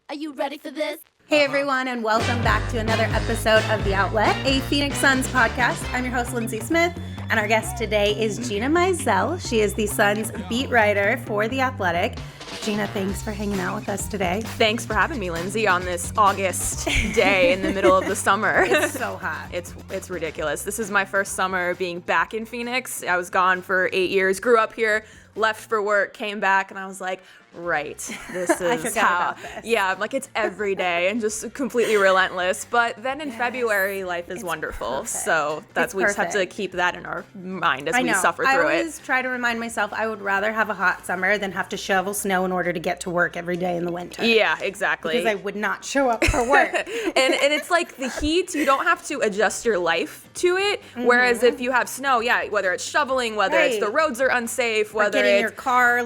Are you ready for this? Hey everyone, and welcome back to another episode of The Outlet, a Phoenix Suns podcast. I'm your host, Lindsey Smith, and our guest today is Gina Mizell. She is the Suns beat writer for The Athletic. Gina, thanks for hanging out with us today. Thanks for having me, Lindsey, on this August day in the middle of the summer. It's so hot. It's ridiculous. This is my first summer being back in Phoenix. I was gone for 8 years, grew up here, left for work, came back, and I was like, right, this is how. About this. Yeah, like it's every day and just completely relentless. But then in February, life is wonderful. Perfect. So we just have to keep that in our mind as we suffer through it. I always try to remind myself I would rather have a hot summer than have to shovel snow in order to get to work every day in the winter. Yeah, exactly. Because I would not show up for work. and it's like the heat, you don't have to adjust your life to it. Mm-hmm. Whereas if you have snow, whether it's shoveling, whether it's the roads are unsafe, whether or getting it's your car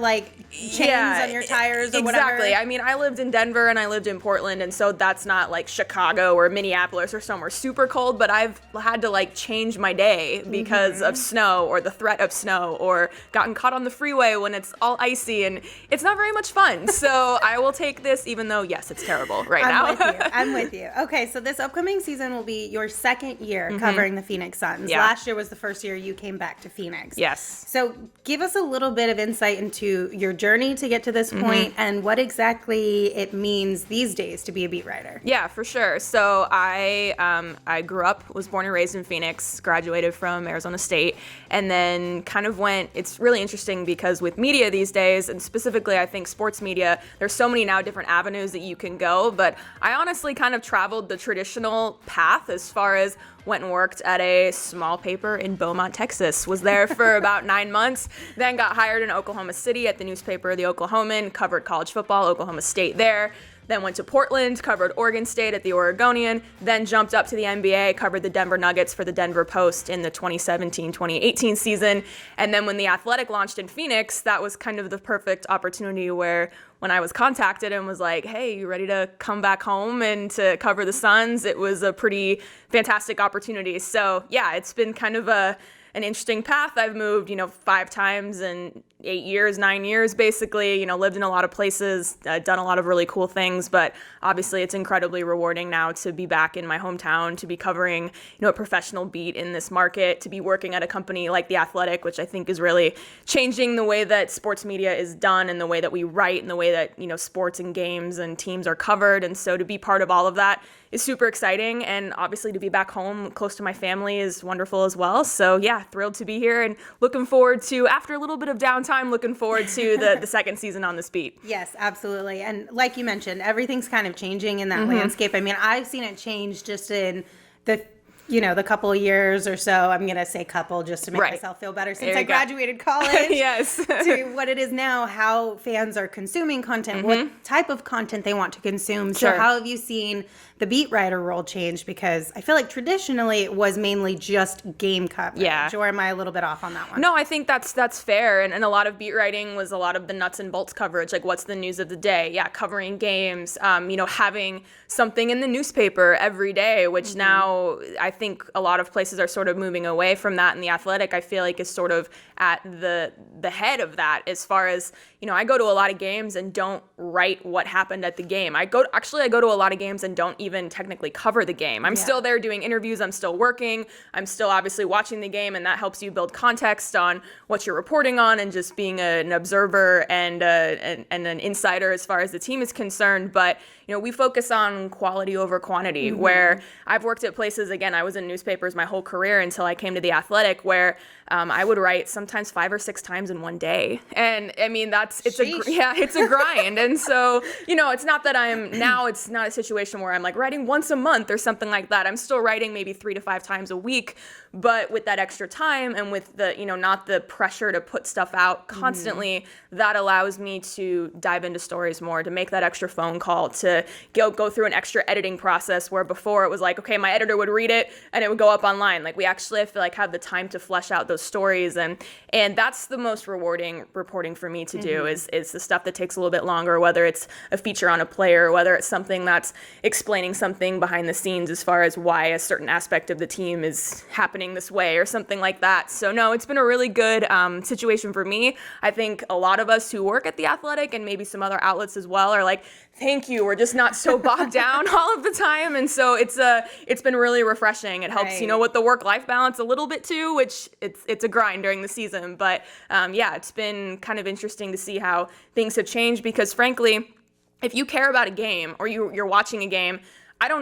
chains on your tires or whatever. Exactly. I mean, I lived in Denver and I lived in Portland, and so that's not like Chicago or Minneapolis or somewhere super cold, but I've had to change my day because of snow or the threat of snow, or gotten caught on the freeway when it's all icy, and it's not very much fun. So I will take this, even though, yes, it's terrible now. I'm with you. Okay, so this upcoming season will be your second year covering the Phoenix Suns. Yeah. Last year was the first year you came back to Phoenix. Yes. So give us a little bit of insight into your journey to get to this point and what exactly it means these days to be a beat writer. Yeah, for sure. So I grew up, was born and raised in Phoenix, graduated from Arizona State, and then kind of it's really interesting because with media these days, and specifically I think sports media, there's so many now different avenues that you can go, but I honestly kind of traveled the traditional path as far as went and worked at a small paper in Beaumont, Texas. Was there for about 9 months, then got hired in Oklahoma City at the newspaper The Oklahoman, covered college football, Oklahoma State there. Then went to Portland, covered Oregon State at the Oregonian, then jumped up to the NBA, covered the Denver Nuggets for the Denver Post in the 2017-2018 season. And then when The Athletic launched in Phoenix, that was kind of the perfect opportunity where when I was contacted and was like, hey, you ready to come back home and to cover the Suns? It was a pretty fantastic opportunity. So yeah, it's been kind of an interesting path. I've moved, 5 times in 9 years, basically, lived in a lot of places, done a lot of really cool things, but obviously it's incredibly rewarding now to be back in my hometown, to be covering, a professional beat in this market, to be working at a company like The Athletic, which I think is really changing the way that sports media is done and the way that we write and the way that, sports and games and teams are covered. And so to be part of all of that is super exciting. And obviously to be back home close to my family is wonderful as well. So yeah, thrilled to be here and looking forward to, after a little bit of downtime, looking forward to the second season on this beat. Yes, absolutely. And like you mentioned, everything's kind of changing in that landscape. I mean, I've seen it change just in the couple of years or so. I'm going to say couple just to make myself feel better since I graduated college. Yes. To what it is now, how fans are consuming content, what type of content they want to consume. So how have you seen the beat writer role change? Because I feel like traditionally it was mainly just game coverage. Yeah. Or am I a little bit off on that one? No, I think that's fair. And a lot of beat writing was a lot of the nuts and bolts coverage, like what's the news of the day? Yeah, covering games, having something in the newspaper every day, which now I think a lot of places are sort of moving away from that. And The Athletic, I feel like, is sort of at the head of that as far as, I go to a lot of games and don't write what happened at the game. I go to a lot of games and don't even technically cover the game. I'm still there doing interviews. I'm still working. I'm still obviously watching the game, and that helps you build context on what you're reporting on and just being an observer and an insider as far as the team is concerned. But, we focus on quality over quantity, where I've worked at places, again, I was in newspapers my whole career until I came to The Athletic, where I would write sometimes 5 or 6 times in one day. And I mean, it's a grind. And so, it's not that it's not a situation where I'm like writing once a month or something like that. I'm still writing maybe 3 to 5 times a week, but with that extra time and with the, not the pressure to put stuff out constantly, that allows me to dive into stories more, to make that extra phone call, to go through an extra editing process, where before it was like, okay, my editor would read it and it would go up online. Like, we actually, I feel like, have the time to flesh out those stories, and that's the most rewarding reporting for me to do, is the stuff that takes a little bit longer, whether it's a feature on a player, whether it's something that's explaining something behind the scenes as far as why a certain aspect of the team is happening this way or something like that. So no, it's been a really good situation for me. I think a lot of us who work at The Athletic, and maybe some other outlets as well, are like Thank you. We're just not so bogged down all of the time. And so it's been really refreshing. It helps, with the work-life balance a little bit too, which it's a grind during the season. But it's been kind of interesting to see how things have changed because frankly, if you care about a game or you're watching a game,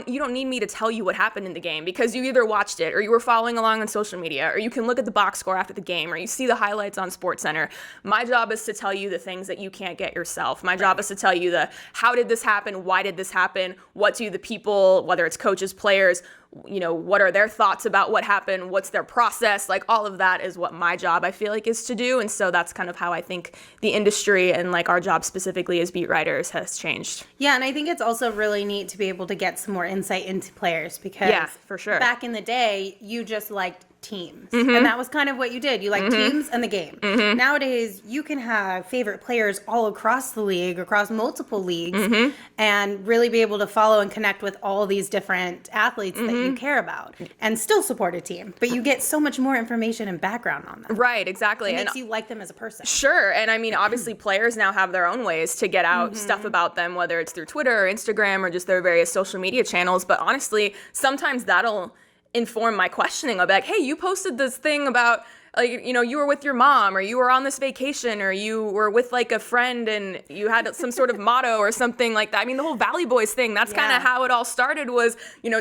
you don't need me to tell you what happened in the game because you either watched it or you were following along on social media or you can look at the box score after the game or you see the highlights on SportsCenter. My job is to tell you the things that you can't get yourself. My job is to tell you how did this happen? Why did this happen? What do the people, whether it's coaches, players, what are their thoughts about what happened? What's their process? Like all of that is what my job I feel like is to do. And so that's kind of how I think the industry and like our job specifically as beat writers has changed. Yeah. And I think it's also really neat to be able to get some more insight into players because for sure. Back in the day, you just liked teams. And that was kind of what you did. You liked teams and the game. Nowadays, you can have favorite players all across the league, across multiple leagues, and really be able to follow and connect with all these different athletes that you care about and still support a team. But you get so much more information and background on them. Right, exactly. It makes you like them as a person. Sure. And I mean, obviously players now have their own ways to get out stuff about them, whether it's through Twitter or Instagram or just their various social media channels. But honestly, sometimes that'll inform my questioning. I'll be like, hey, you posted this thing about you were with your mom or you were on this vacation or you were with like a friend and you had some sort of motto or something like that. I mean, the whole Valley Boys thing, that's kind of how it all started was,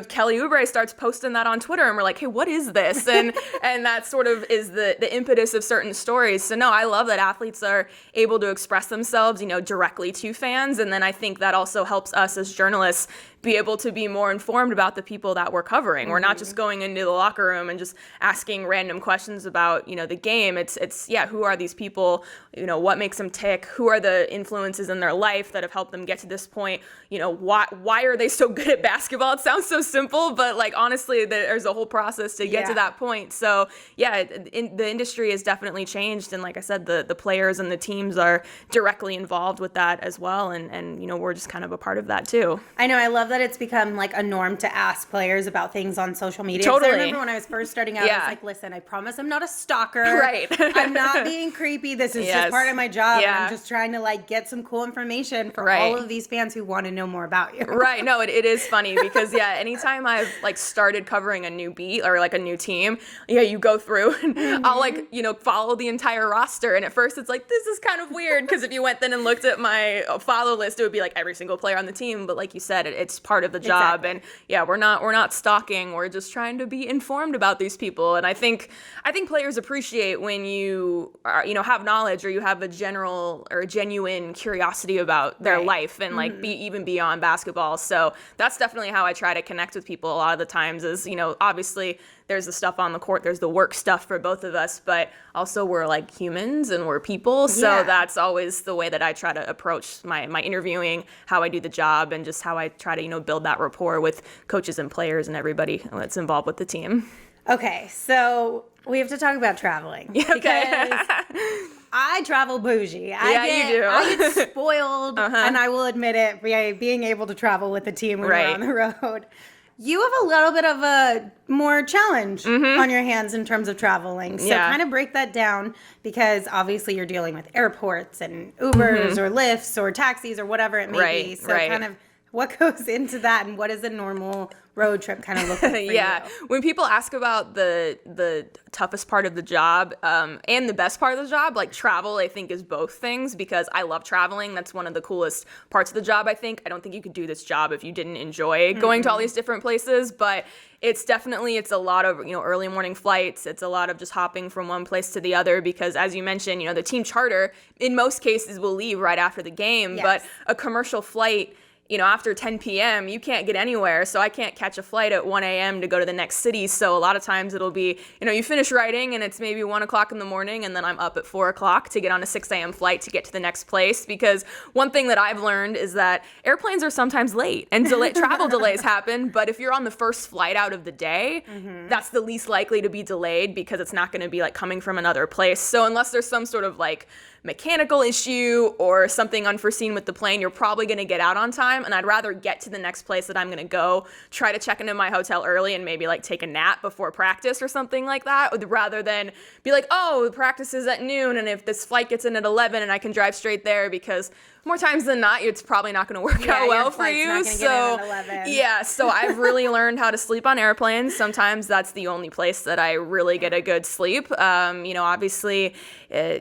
Kelly Oubre starts posting that on Twitter and we're like, hey, what is this? And that sort of is the impetus of certain stories. So no, I love that athletes are able to express themselves, directly to fans. And then I think that also helps us as journalists be able to be more informed about the people that we're covering. We're not just going into the locker room and just asking random questions about, the game. It's who are these people? What makes them tick? Who are the influences in their life that have helped them get to this point? Why are they so good at basketball? It sounds so simple, but like honestly, there's a whole process to get to that point. So the industry has definitely changed. And like I said, the players and the teams are directly involved with that as well. And we're just kind of a part of that too. I know. I love that it's become like a norm to ask players about things on social media. Totally. I remember when I was first starting out, I was like, listen, I promise I'm not a stalker. Right. I'm not being creepy. This is just part of my job. And I'm just trying to like get some cool information for all of these fans who want to know more about you. Right. No, it is funny because anytime I've like started covering a new beat or like a new team, you go through and I'll like, follow the entire roster. And at first it's like, this is kind of weird because if you went then and looked at my follow list, it would be like every single player on the team. But like you said, it's part of the job. And we're not stalking. We're just trying to be informed about these people. And I think players appreciate when you are, have knowledge or you have a general or a genuine curiosity about their life and like even beyond basketball. So that's definitely how I try to connect with people a lot of the times is, obviously there's the stuff on the court, there's the work stuff for both of us, but also we're like humans and we're people. So that's always the way that I try to approach my interviewing, how I do the job and just how I try to, build that rapport with coaches and players and everybody that's involved with the team. Okay, so we have to talk about traveling. Because I travel bougie. You do. I get spoiled, and I will admit it, by being able to travel with the team when we're on the road. You have a little bit of a more challenge on your hands in terms of traveling. So kind of break that down because obviously you're dealing with airports and Ubers or Lyfts or taxis or whatever it may be. So kind of what goes into that and what does a normal road trip kind of look like for you? When people ask about the toughest part of the job and the best part of the job, like travel, I think is both things because I love traveling. That's one of the coolest parts of the job, I think. I don't think you could do this job if you didn't enjoy going to all these different places, but it's a lot of, early morning flights. It's a lot of just hopping from one place to the other because as you mentioned, the team charter in most cases will leave right after the game, but a commercial flight, after 10 p.m., you can't get anywhere. So I can't catch a flight at 1 a.m. to go to the next city. So a lot of times it'll be, you finish writing and it's maybe 1 o'clock in the morning and then I'm up at 4 o'clock to get on a 6 a.m. flight to get to the next place. Because one thing that I've learned is that airplanes are sometimes late and travel delays happen. But if you're on the first flight out of the day, that's the least likely to be delayed because it's not going to be like coming from another place. So unless there's some sort of like mechanical issue or something unforeseen with the plane, you're probably going to get out on time. And I'd rather get to the next place that I'm going to go, try to check into my hotel early and maybe like take a nap before practice or something like that, rather than be like, oh, the practice is at noon and if this flight gets in at 11 and I can drive straight there because more times than not, it's probably not going to work out well for you. Not So, get in at 11. yeah, so I've really learned how to sleep on airplanes. Sometimes that's the only place that I really get a good sleep. Obviously,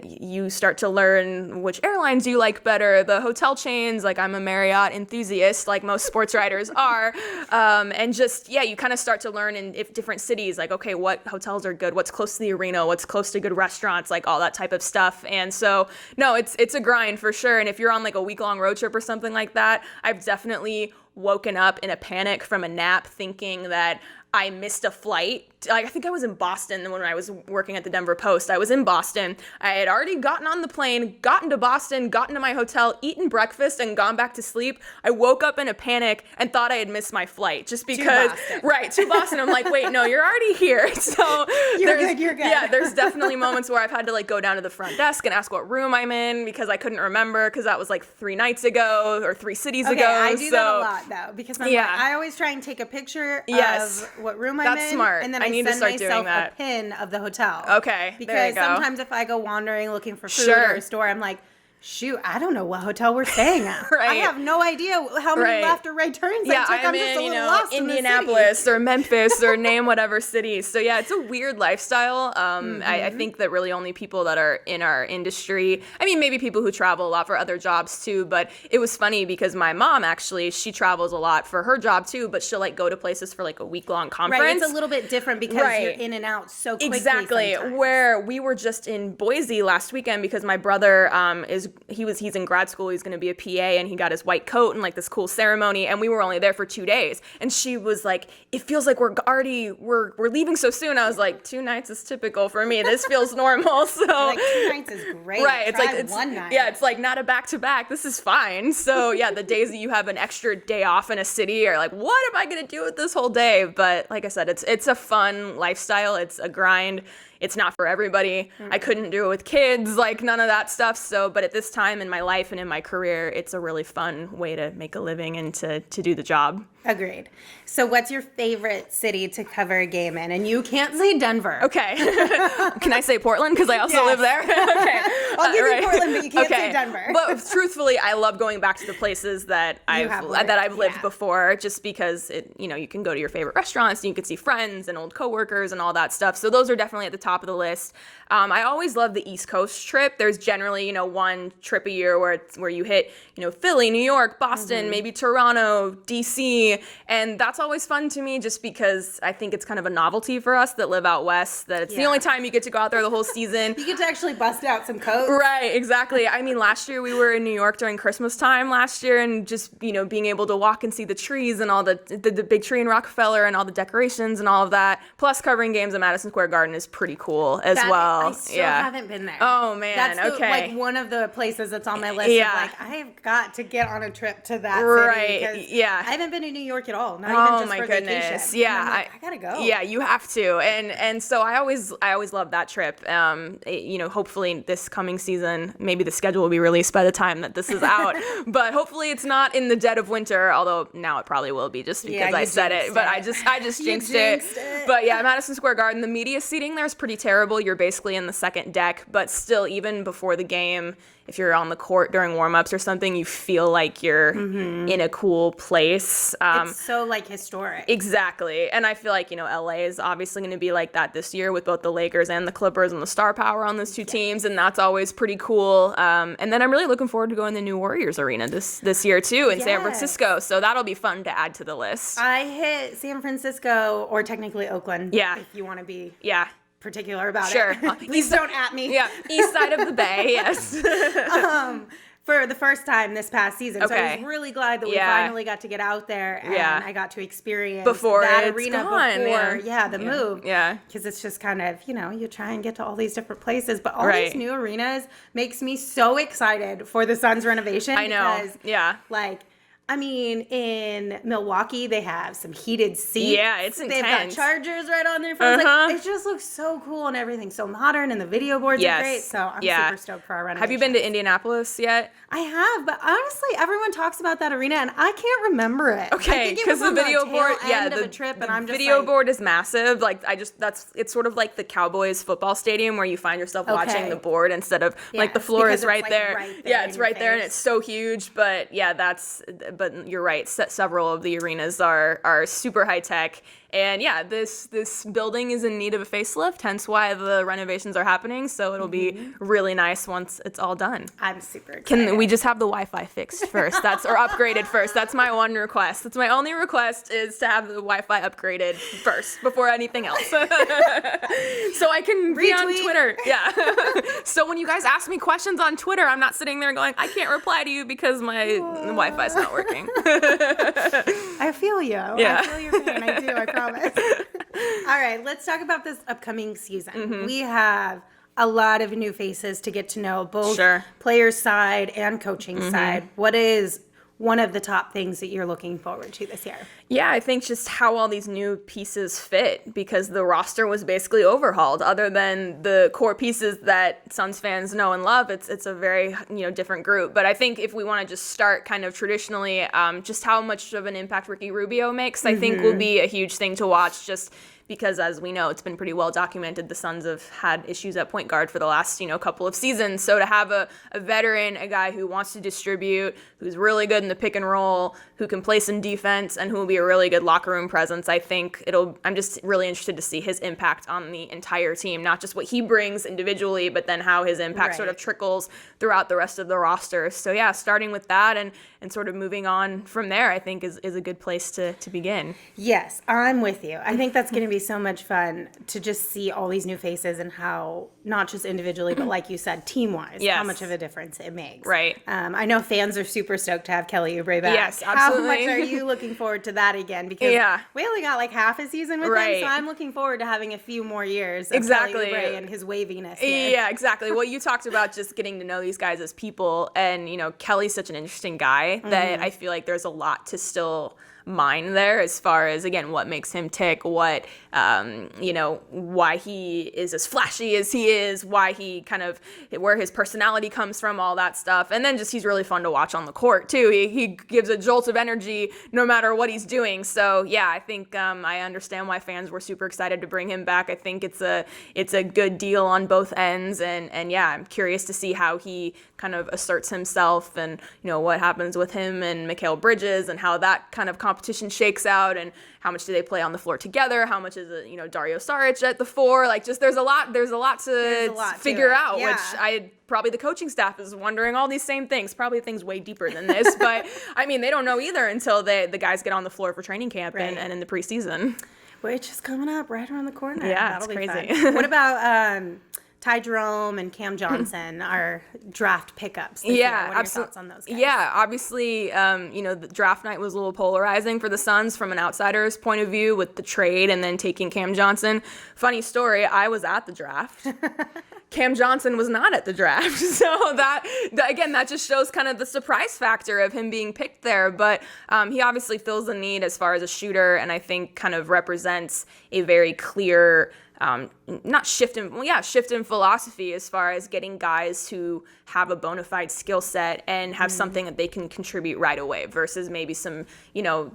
you start to learn which airlines you like better, the hotel chains. Like, I'm a Marriott enthusiast, like most sports writers are. And just, you kind of start to learn in different cities, like, okay, what hotels are good, what's close to the arena, what's close to good restaurants, like all that type of stuff. And so, no, it's a grind for sure. And if you're on like a week-long road trip or something like that, I've definitely woken up in a panic from a nap thinking that I missed a flight. I think I was in Boston when I was working at the Denver Post. I was in Boston. I had already gotten on the plane, gotten to Boston, gotten to my hotel, eaten breakfast, and gone back to sleep. I woke up in a panic and thought I had missed my flight just because. To Boston. I'm like, wait, no, you're already here. So you're good. Yeah, there's definitely moments where I've had to like go down to the front desk and ask what room I'm in because I couldn't remember because that was like 3 nights ago or 3 cities ago. I do that a lot though because I always try and take a picture of what room I'm in. That's smart. And then I need send to start myself doing that. a pin of the hotel. Okay, because sometimes if I go wandering looking for food or a store, I'm like, shoot, I don't know what hotel we're staying at. I have no idea how many left or right turns I took. I'm just a little lost Indianapolis or Memphis or name whatever city. So yeah, it's a weird lifestyle. I think that really only people that are in our industry, I mean, maybe people who travel a lot for other jobs too, but it was funny because my mom actually, she travels a lot for her job too, but she'll like go to places for like a week-long conference. Right, it's a little bit different because you're in and out so quickly. Exactly. Sometimes. Where we were just in Boise last weekend because my brother he's in grad school, he's going to be a PA, and he got his white coat and like this cool ceremony, and we were only there for 2 days, and she was like, it feels like we're leaving so soon. I was like, 2 nights is typical for me, this feels normal. So like 2 nights is great. Right. Try it's 1 night. Yeah, it's like not a back-to-back, this is fine. So yeah, the days that you have an extra day off in a city are like, what am I going to do with this whole day? But like I said, it's a fun lifestyle, it's a grind. It's not for everybody. I couldn't do it with kids, like none of that stuff. So, but at this time in my life and in my career, it's a really fun way to make a living and to do the job. Agreed. So what's your favorite city to cover a game in? And you can't say Denver. Okay. Can I say Portland? Because I also live there. Okay. I'll give you Portland, but you can't say Denver. But truthfully, I love going back to the places that I've lived before, just because you can go to your favorite restaurants and you can see friends and old coworkers and all that stuff. So those are definitely at the top of the list. I always love the East Coast trip. There's generally, one trip a year where you hit, Philly, New York, Boston, maybe Toronto, DC, and that's always fun to me just because I think it's kind of a novelty for us that live out west, that it's the only time you get to go out there the whole season. You get to actually bust out some coats. Right, exactly. I mean, last year we were in New York during Christmas time last year, and just, being able to walk and see the trees and all the big tree in Rockefeller and all the decorations and all of that, plus covering games at Madison Square Garden is pretty cool as well. I still haven't been there. Oh, man. That's like one of the places that's on my list. Of like, I have got to get on a trip to that city. Because I haven't been to New York at all. Not even just for vacation. Yeah. Like, I gotta go. Yeah, you have to. And so I always love that trip. Hopefully this coming season, maybe the schedule will be released by the time that this is out. But hopefully it's not in the dead of winter, although now it probably will be just because I said it. But I just jinxed it. But yeah, Madison Square Garden, the media seating there is pretty terrible. You're basically in the second deck, but still, even before the game, if you're on the court during warm-ups or something, you feel like you're in a cool place. It's so historic. Exactly. And I feel like, LA is obviously going to be like that this year with both the Lakers and the Clippers and the star power on those two teams, and that's always pretty cool. And then I'm really looking forward to going to the new Warriors arena this year too in San Francisco. So that'll be fun to add to the list. I hit San Francisco, or technically Oakland. Yeah. If you want to be. Yeah. Particular about it. Please don't at me. Yeah, east side of the bay, yes. For the first time this past season. Okay. So I was really glad that we finally got to get out there and I got to experience before that arena gone. before the move. Yeah. Because it's just kind of, you try and get to all these different places. But all these new arenas makes me so excited for the Suns renovation. I know. Because, I mean, in Milwaukee, they have some heated seats. Yeah, it's They've got intense. chargers right on their phones. Like, it just looks so cool and everything's so modern, and the video boards are great. So I'm super stoked for our Renovations. Have you been to Indianapolis yet? I have, but honestly, everyone talks about that arena, and I can't remember it. Okay, because the video board, the trip, and I'm just video board is massive. Like it's sort of like the Cowboys football stadium where you find yourself watching the board instead of like the floor is right there. Yeah, it's right there, and it's so huge. But yeah, but you're right. Several of the arenas are super high tech. And yeah, this building is in need of a facelift, hence why the renovations are happening. So it'll be really nice once it's all done. I'm super excited. Can we just have the Wi-Fi fixed first? Or upgraded first. That's my one request. That's my only request, is to have the Wi-Fi upgraded first before anything else. So I can be on Twitter. Yeah. So when you guys ask me questions on Twitter, I'm not sitting there going, I can't reply to you because my Wi-Fi's not working. I feel you. Yeah. I feel your pain. I do. I promise. All right, let's talk about this upcoming season. We have a lot of new faces to get to know, both players' side and coaching side. What is one of the top things that you're looking forward to this year? Yeah, I think just how all these new pieces fit, because the roster was basically overhauled. Other than the core pieces that Suns fans know and love, it's a very different group. But I think if we want to just start kind of traditionally, just how much of an impact Ricky Rubio makes, I think will be a huge thing to watch. Just because, as we know, it's been pretty well documented, the Suns have had issues at point guard for the last couple of seasons. So to have a veteran, a guy who wants to distribute, who's really good in the pick and roll, who can play some defense, and who will be a really good locker room presence, I think I'm just really interested to see his impact on the entire team, not just what he brings individually, but then how his impact sort of trickles throughout the rest of the roster. So yeah, starting with that and sort of moving on from there, I think is a good place to begin. Yes, I'm with you. I think that's going to be so much fun to just see all these new faces and how, not just individually, but like you said, team-wise, how much of a difference it makes. Right. I know fans are super stoked to have Kelly Oubre back. Yes, absolutely. How much are you looking forward to that again? Because we only got like half a season with him, so I'm looking forward to having a few more years of Kelly Oubre and his waviness here. Yeah, exactly. Well, you talked about just getting to know these guys as people, and Kelly's such an interesting guy that I feel like there's a lot to still mine there as far as, again, what makes him tick, what why he is as flashy as he is, why he kind of, where his personality comes from, all that stuff. And then just he's really fun to watch on the court too. He gives a jolt of energy no matter what he's doing. So yeah, I think I understand why fans were super excited to bring him back. I think it's a good deal on both ends, and yeah, I'm curious to see how he kind of asserts himself, and what happens with him and Mikal Bridges, and how that kind of competition shakes out, and how much do they play on the floor together, how much is it Dario Saric at the 4, like, just there's a lot to figure out, which probably the coaching staff is wondering all these same things, probably things way deeper than this, but I mean, they don't know either until the guys get on the floor for training camp and in the preseason, which is coming up right around the corner. Yeah, that'll it's be crazy. Fun. What about Ty Jerome and Cam Johnson, our draft pickups this year? What are your thoughts on those guys? Yeah, obviously, the draft night was a little polarizing for the Suns from an outsider's point of view with the trade and then taking Cam Johnson. Funny story, I was at the draft. Cam Johnson was not at the draft. So that just shows kind of the surprise factor of him being picked there. But he obviously fills the need as far as a shooter, and I think kind of represents a very clear shift in philosophy as far as getting guys who have a bona fide skill set and have something that they can contribute right away versus maybe some,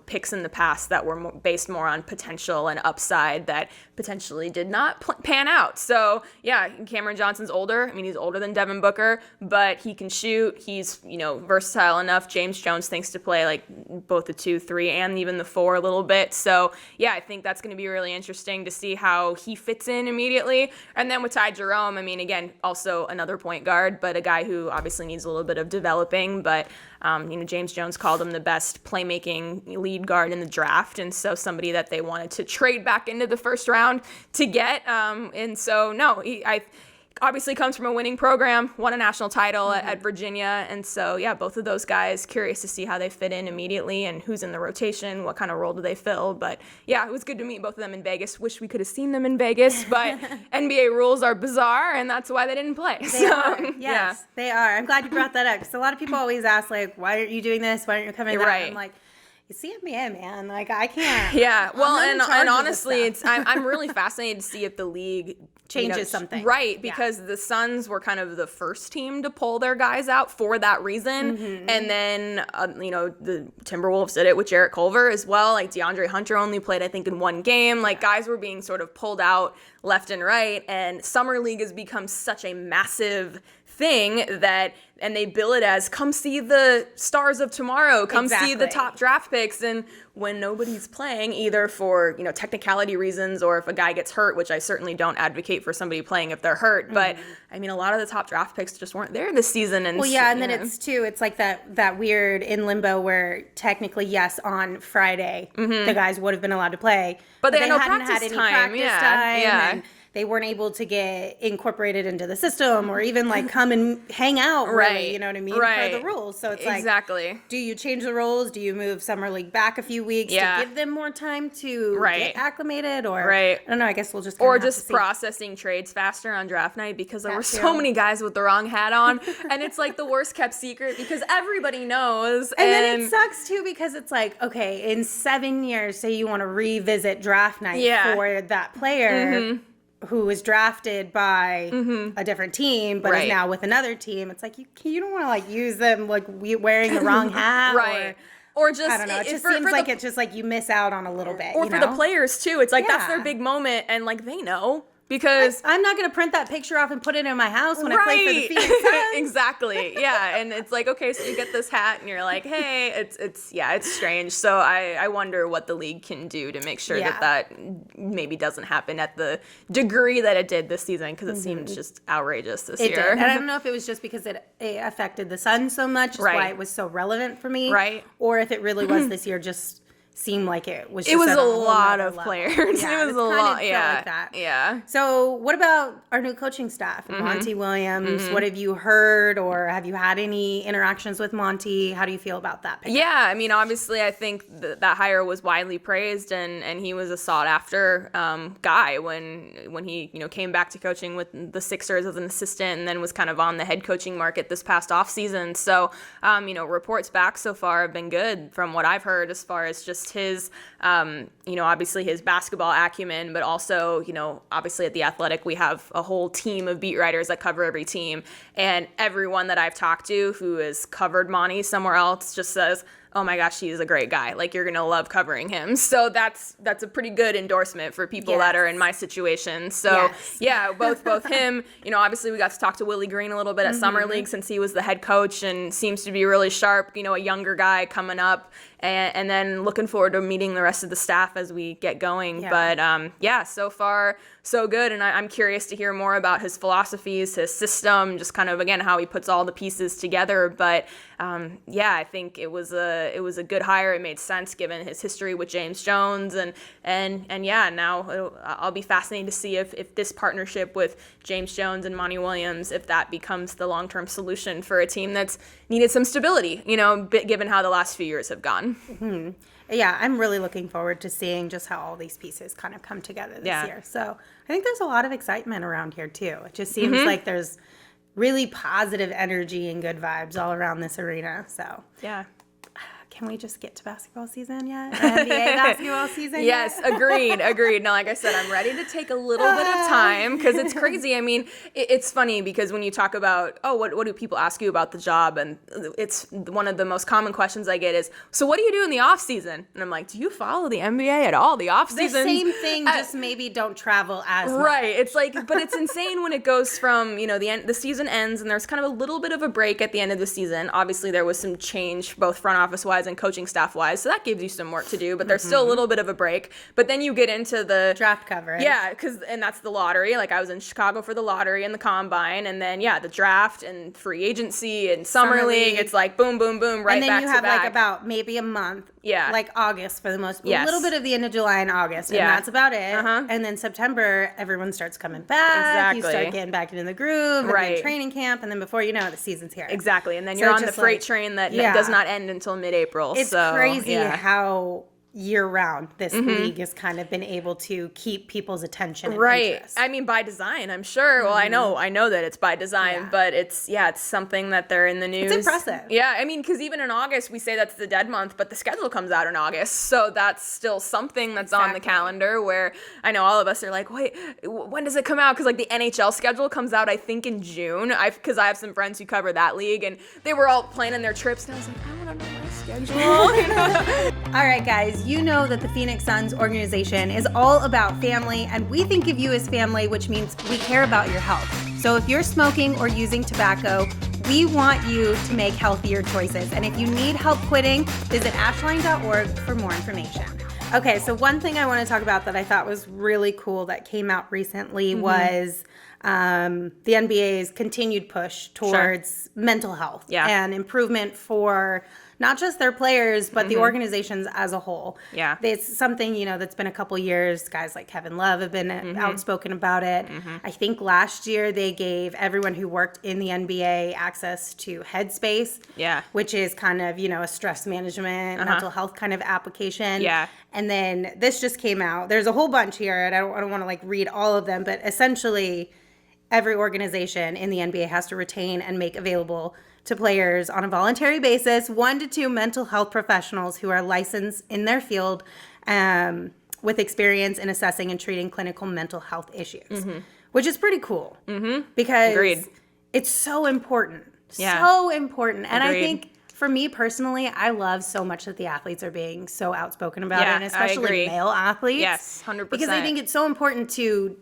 picks in the past that were based more on potential and upside that potentially did not pan out. So yeah, Cameron Johnson's older. I mean, he's older than Devin Booker, but he can shoot. He's, versatile enough. James Jones thinks to play like both the 2, 3, and even the 4 a little bit. So yeah, I think that's going to be really interesting to see how he fits in immediately. And then with Ty Jerome, I mean, again, also another point guard, but a guy who obviously needs a little bit of developing. But, James Jones called him the best playmaking lead guard in the draft. And so somebody that they wanted to trade back into the first round to get. And so, no, obviously comes from a winning program, won a national title at Virginia. And so, yeah, both of those guys, curious to see how they fit in immediately and who's in the rotation, what kind of role do they fill. But yeah, it was good to meet both of them in Vegas. Wish we could have seen them in Vegas, but NBA rules are bizarre, and that's why they didn't play. They are. Yes, they are. I'm glad you brought that up, because a lot of people always ask, like, why aren't you doing this? Why aren't you covering that? Right. I'm like, it's the NBA, man. Like, I can't. Yeah. Well, I'm not in charge and of honestly, this stuff. I'm really fascinated to see if the league changes something. Right, because the Suns were kind of the first team to pull their guys out for that reason. And then, the Timberwolves did it with Jarrett Culver as well. Like, DeAndre Hunter only played, I think, in one game. Like, guys were being sort of pulled out left and right. And Summer League has become such a massive thing and they bill it as, come see the stars of tomorrow, come see the top draft picks. And when nobody's playing, either for, technicality reasons, or if a guy gets hurt, which I certainly don't advocate for somebody playing if they're hurt. But I mean, a lot of the top draft picks just weren't there this season. And then it's like that weird in limbo where technically, yes, on Friday, the guys would have been allowed to play, but they hadn't had had any time. practice time. And they weren't able to get incorporated into the system, or even like come and hang out, really, you know what I mean, per the rules. So it's like, do you change the rules? Do you move Summer League back a few weeks to give them more time to get acclimated? Or I don't know, I guess we'll just processing trades faster on draft night, because there were so many guys with the wrong hat on. And it's like the worst kept secret, because everybody knows. And then it sucks too, because it's like, okay, in 7 years, say you want to revisit draft night for that player who was drafted by a different team, but is now with another team. It's like, you don't want to like use them like wearing the wrong hat, or just, I don't know. It just seems like it's just like you miss out on a little bit. Or for the players too. It's like that's their big moment, and like they know. Because I'm not going to print that picture off and put it in my house when I play for the Phoenix Suns. Exactly. Yeah. And it's like, okay, so you get this hat and you're like, hey, it's strange. So I wonder what the league can do to make sure that maybe doesn't happen at the degree that it did this season, because it seemed just outrageous this year. It did. And I don't know if it was just because it affected the Suns so much, is why it was so relevant for me. Right. Or if it really was this year, just seemed like it was just a lot of players. Yeah, it was a lot. Like that. Yeah. So what about our new coaching staff? Monty Williams, what have you heard, or have you had any interactions with Monty? How do you feel about that pickup? Yeah, I mean, obviously I think that hire was widely praised, and he was a sought after guy when he came back to coaching with the Sixers as an assistant, and then was kind of on the head coaching market this past offseason. So reports back so far have been good from what I've heard, as far as just his, obviously his basketball acumen, but also, obviously at The Athletic, we have a whole team of beat writers that cover every team. And everyone that I've talked to who has covered Monty somewhere else just says, oh my gosh, he's a great guy. Like, you're going to love covering him. So that's a pretty good endorsement for people that are in my situation. So both him, obviously we got to talk to Willie Green a little bit at Summer League, since he was the head coach and seems to be really sharp, a younger guy coming up, and then looking forward to meeting the rest of the staff as we get going. But so far so good. And I'm curious to hear more about his philosophies, his system, just kind of, again, how he puts all the pieces together. But I think it was a good hire. It made sense given his history with James Jones, and now I'll be fascinated to see if this partnership with James Jones and Monty Williams, if that becomes the long-term solution for a team that's needed some stability, given how the last few years have gone. Mm-hmm. Yeah, I'm really looking forward to seeing just how all these pieces kind of come together this year. So I think there's a lot of excitement around here too. It just seems like there's really positive energy and good vibes all around this arena. So can we just get to basketball season yet? NBA basketball season Yes, yet? agreed. No, like I said, I'm ready to take a little bit of time, because it's crazy. I mean, it's funny because when you talk about, what do people ask you about the job? And it's one of the most common questions I get is, so what do you do in the off season? And I'm like, do you follow the NBA at all? The off season? The same thing, just maybe don't travel as much. Right. It's like, but it's insane when it goes from, the season ends and there's kind of a little bit of a break at the end of the season. Obviously there was some change, both front office wise wise and coaching staff wise. So that gives you some work to do, but there's still a little bit of a break. But then you get into the draft coverage. Yeah, and that's the lottery. Like I was in Chicago for the lottery and the combine, and then the draft and free agency and summer league. It's like boom, boom, boom, right back to back. And then you have like about maybe a month. Yeah. Like August for the most, yes. a little bit of the end of July and August, and that's about it. And then September, everyone starts coming back. Exactly. You start getting back into the groove, and right. then training camp, and then before you know it, the season's here. Exactly, and then you're on the freight train that does not end until mid-April. It's crazy how year-round this league has kind of been able to keep people's attention and interest. I mean, by design, I'm sure. Well, I know that it's by design, but it's something that they're in the news. It's impressive. Yeah, I mean, because even in August, we say that's the dead month, but the schedule comes out in August, so that's still something that's on the calendar where I know all of us are like, wait, when does it come out? Because like the NHL schedule comes out, I think, in June, because I have some friends who cover that league, and they were all planning their trips, and I was like, I want to know my schedule. All right, guys, you know that the Phoenix Suns organization is all about family, and we think of you as family, which means we care about your health. So if you're smoking or using tobacco, we want you to make healthier choices. And if you need help quitting, visit ashline.org for more information. Okay, so one thing I want to talk about that I thought was really cool that came out recently was the NBA's continued push towards mental health and improvement for not just their players, but the organizations as a whole. Yeah. It's something, that's been a couple years. Guys like Kevin Love have been outspoken about it. I think last year they gave everyone who worked in the NBA access to Headspace, which is kind of, a stress management, mental health kind of application. Yeah. And then this just came out. There's a whole bunch here, and I don't want to read all of them, but essentially every organization in the NBA has to retain and make available to players on a voluntary basis 1 to 2 mental health professionals who are licensed in their field with experience in assessing and treating clinical mental health issues, which is pretty cool because it's so important. So important. And I think for me personally, I love so much that the athletes are being so outspoken about it, and especially male athletes. Yes, 100%. Because I think it's so important to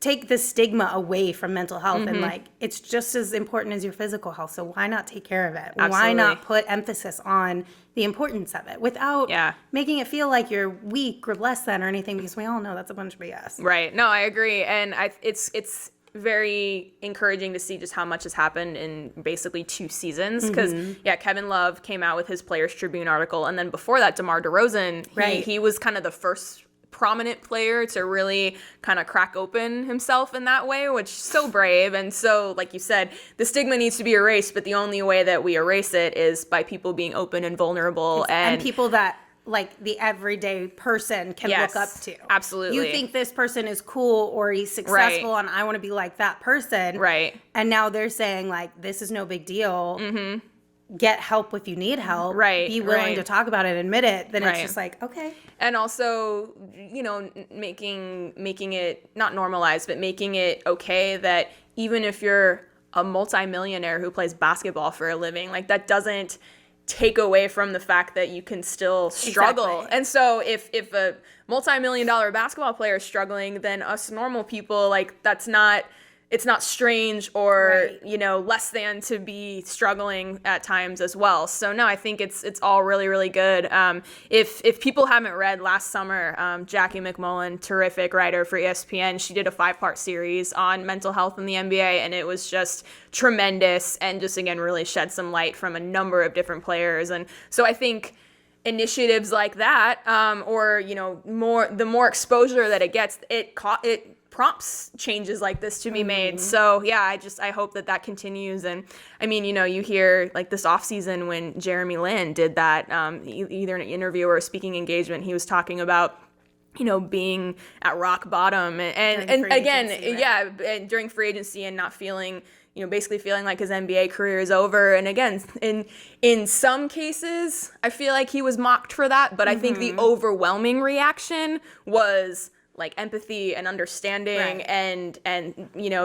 take the stigma away from mental health and it's just as important as your physical health, so why not take care of it? Absolutely. Why not put emphasis on the importance of it without making it feel like you're weak or less than or anything, because we all know that's a bunch of BS. Right. No, I agree. And it's very encouraging to see just how much has happened in basically 2 seasons, because Kevin Love came out with his Players Tribune article, and then before that DeMar DeRozan, he was kind of the first prominent player to really kind of crack open himself in that way, which is so brave. And so, like you said, the stigma needs to be erased, but the only way that we erase it is by people being open and vulnerable and people that the everyday person can look up to. Absolutely. You think this person is cool or he's successful and I want to be like that person. Right. And now they're saying this is no big deal. Get help if you need help. Right. Be willing to talk about it, admit it. Then it's just okay. And also, making it not normalized, but making it okay that even if you're a multimillionaire who plays basketball for a living, that doesn't take away from the fact that you can still struggle. Exactly. And so if a multi-million-dollar basketball player is struggling, then us normal people, it's not strange or, less than to be struggling at times as well. So no, I think it's all really, really good. If people haven't read last summer, Jackie McMullen, terrific writer for ESPN, she did a 5-part series on mental health in the NBA, and it was just tremendous and just, again, really shed some light from a number of different players. And so I think initiatives like that, or, the more exposure that it gets, it prompts changes like this to be made. So I hope that continues. And I mean, you hear this off season when Jeremy Lin did that, either in an interview or a speaking engagement, he was talking about, being at rock bottom and again, and during free agency and not feeling, basically feeling like his NBA career is over. And again, in some cases, I feel like he was mocked for that, but I think the overwhelming reaction was empathy and understanding and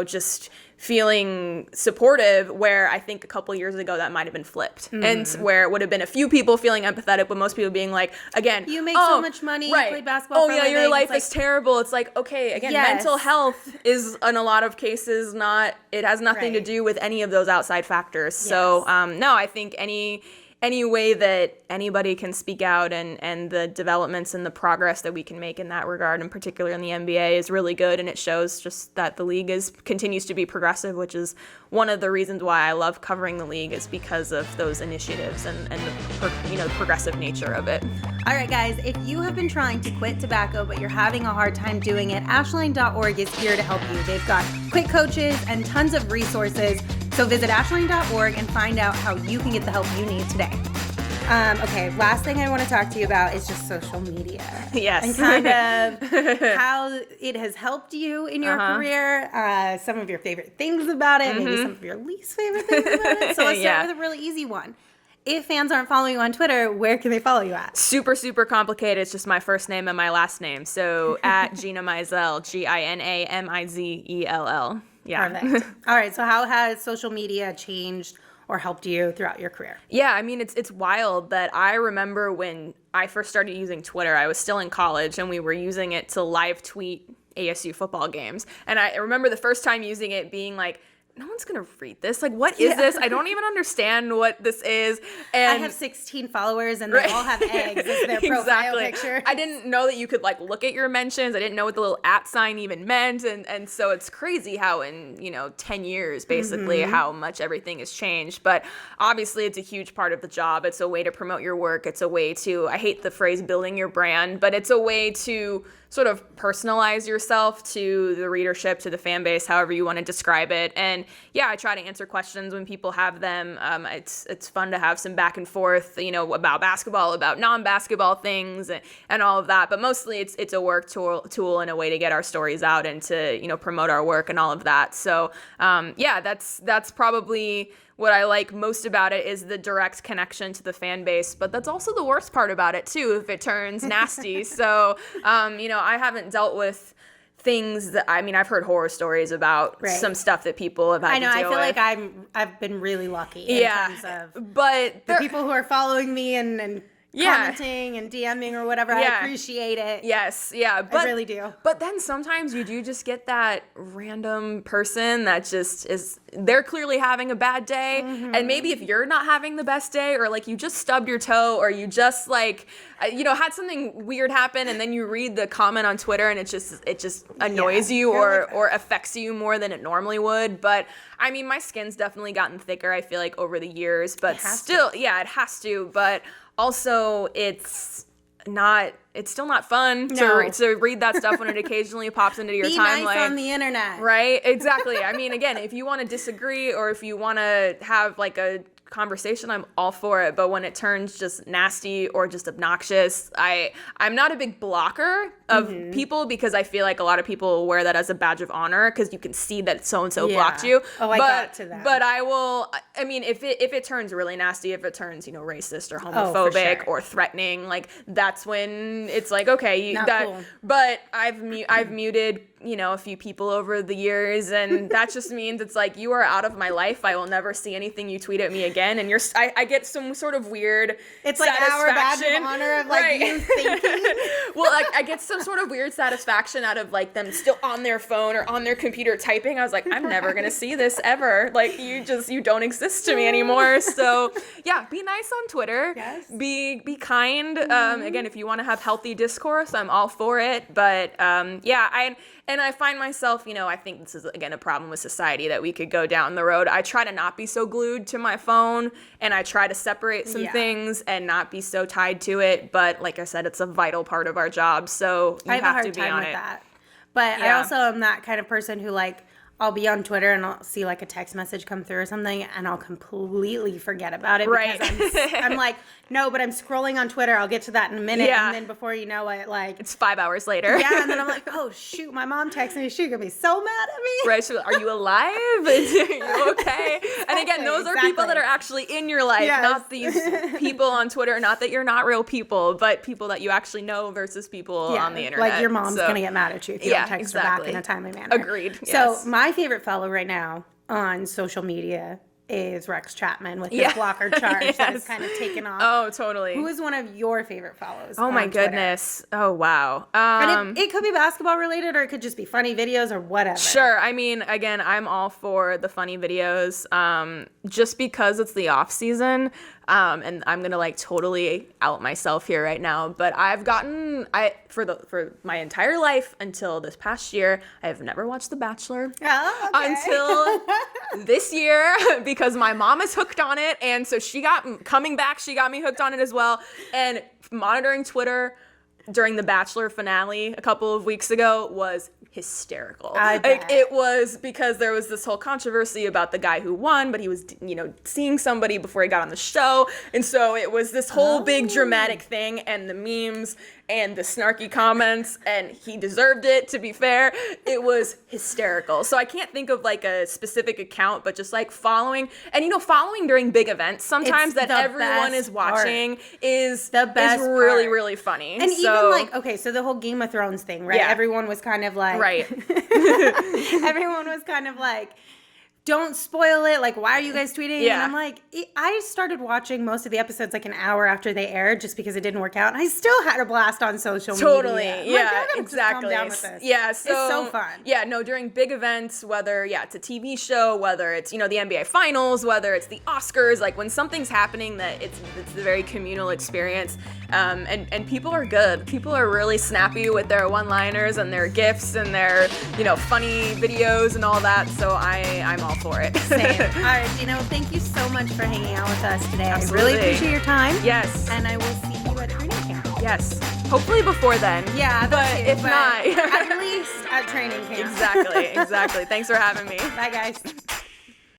just feeling supportive, where I think a couple years ago that might have been flipped, and where it would have been a few people feeling empathetic, but most people being again, you make so much money, you play basketball for a living, your life is terrible. It's okay, again, mental health is in a lot of cases it has nothing to do with any of those outside factors. So no, I think any way that anybody can speak out and the developments and the progress that we can make in that regard, in particular in the NBA, is really good. And it shows just that the league continues to be progressive, which is one of the reasons why I love covering the league, is because of those initiatives and the progressive nature of it. All right, guys, if you have been trying to quit tobacco, but you're having a hard time doing it, ashline.org is here to help you. They've got quick coaches and tons of resources. So visit ashline.org and find out how you can get the help you need today. Okay, last thing I want to talk to you about is just social media. Yes. And kind of how it has helped you in your career, some of your favorite things about it, maybe some of your least favorite things about it. So let's start with a really easy one. If fans aren't following you on Twitter, where can they follow you at? Super, super complicated. It's just my first name and my last name. So at Gina Mizell, GinaMizell. Yeah. Perfect. All right. So how has social media changed or helped you throughout your career? Yeah, I mean, it's wild that I remember when I first started using Twitter, I was still in college and we were using it to live tweet ASU football games. And I remember the first time using it being like, no one's going to read this. Like, what is this? I don't even understand what this is. And I have 16 followers and they all have eggs as their profile picture. I didn't know that you could like look at your mentions. I didn't know what the little @ sign even meant. And so it's crazy how in, 10 years, basically, how much everything has changed. But obviously it's a huge part of the job. It's a way to promote your work. It's a way to, I hate the phrase building your brand, but it's a way to sort of personalize yourself to the readership, to the fan base, however you want to describe it. And yeah, I try to answer questions when people have them. It's fun to have some back and forth, about basketball, about non-basketball things and all of that. But mostly it's a work tool and a way to get our stories out and to, promote our work and all of that. So that's probably what I like most about it, is the direct connection to the fan base. But that's also the worst part about it too, if it turns nasty. So, I haven't dealt with things that, I've heard horror stories about some stuff that people have had to deal with. I feel like I've been really lucky in terms of but the people who are following me and commenting and DMing or whatever. I appreciate it. Yes, yeah. But, I really do. But then sometimes you do just get that random person that just they're clearly having a bad day. And maybe if you're not having the best day, or like you just stubbed your toe, or you just had something weird happen, and then you read the comment on Twitter and it just annoys you or affects you more than it normally would. But my skin's definitely gotten thicker, I feel like, over the years, but still, it has to. But also, it's still not fun to read that stuff when it occasionally pops into your timeline. Be nice on the internet. Right? Exactly. Again, if you want to disagree or if you want to have like a conversation, I'm all for it. But when it turns just nasty or just obnoxious, I'm not a big blocker of people, because I feel like a lot of people wear that as a badge of honor because you can see that so-and-so blocked you. I got to that. But I will, if it turns really nasty, if it turns, racist or homophobic or threatening, like that's when it's like, okay, cool. But I've muted, a few people over the years, and that just means it's like, you are out of my life. I will never see anything you tweet at me again. And I get some sort of weird it's like our badge of honor of like you thinking. Well, like I get some sort of weird satisfaction out of like them still on their phone or on their computer typing. I was like, I'm never gonna see this ever. Like you don't exist to me anymore. So yeah, be nice on Twitter. Yes. Be kind. Again, if you want to have healthy discourse, I'm all for it. But I find myself, I think this is, again, a problem with society that we could go down the road. I try to not be so glued to my phone, and I try to separate some things and not be so tied to it. But like I said, it's a vital part of our job, so you have to be on it. That. But I also am that kind of person who, like, I'll be on Twitter and I'll see like a text message come through or something, and I'll completely forget about it because I'm like, no, but I'm scrolling on Twitter. I'll get to that in a minute. And then before you know it, like, it's 5 hours later. Yeah. And then I'm like, oh shoot, my mom texted me. She's gonna be so mad at me. Right. So are you alive? Are you okay? Exactly, and again, those are people that are actually in your life, not these people on Twitter. Not that you're not real people, but people that you actually know versus people on the internet. Like your mom's gonna get mad at you if you don't text her back in a timely manner. Agreed. So my favorite fellow right now on social media is Rex Chapman with his blocker charge that is kind of taken off. Oh, totally. Who is one of your favorite follows? Oh my goodness. Oh wow. And it could be basketball related, or it could just be funny videos or whatever. Sure. Again, I'm all for the funny videos. Just because it's the off season, And I'm gonna like totally out myself here right now, but I've gotten for my entire life until this past year, I have never watched The Bachelor until this year because my mom is hooked on it, and so she got me hooked on it as well. And monitoring Twitter during the Bachelor finale a couple of weeks ago was hysterical. Like, it was because there was this whole controversy about the guy who won, but he was, seeing somebody before he got on the show. And so it was this whole big dramatic thing, and the memes and the snarky comments, and he deserved it, to be fair. It was hysterical. So I can't think of like a specific account, but just like following, and following during big events sometimes that everyone is watching is the best, really, really funny. And even like, okay, so the whole Game of Thrones thing, right? Yeah. Everyone was kind of like, everyone was kind of like, don't spoil it. Like, why are you guys tweeting? Yeah. And I'm like, I started watching most of the episodes like an hour after they aired just because it didn't work out. And I still had a blast on social media. Totally. Yeah, exactly. Calm down with this. Yeah, so, it's so fun. Yeah, no, during big events, whether, it's a TV show, whether it's, the NBA Finals, whether it's the Oscars, like when something's happening that it's a very communal experience. And people are good. People are really snappy with their one-liners and their GIFs and their, funny videos and all that. So I'm all for it. Same. All right, Gina, thank you so much for hanging out with us today. Absolutely. I really appreciate your time. Yes. And I will see you at training camp. Yes. Hopefully before then. Yeah, but if not, at least at training camp. Exactly. Thanks for having me. Bye, guys.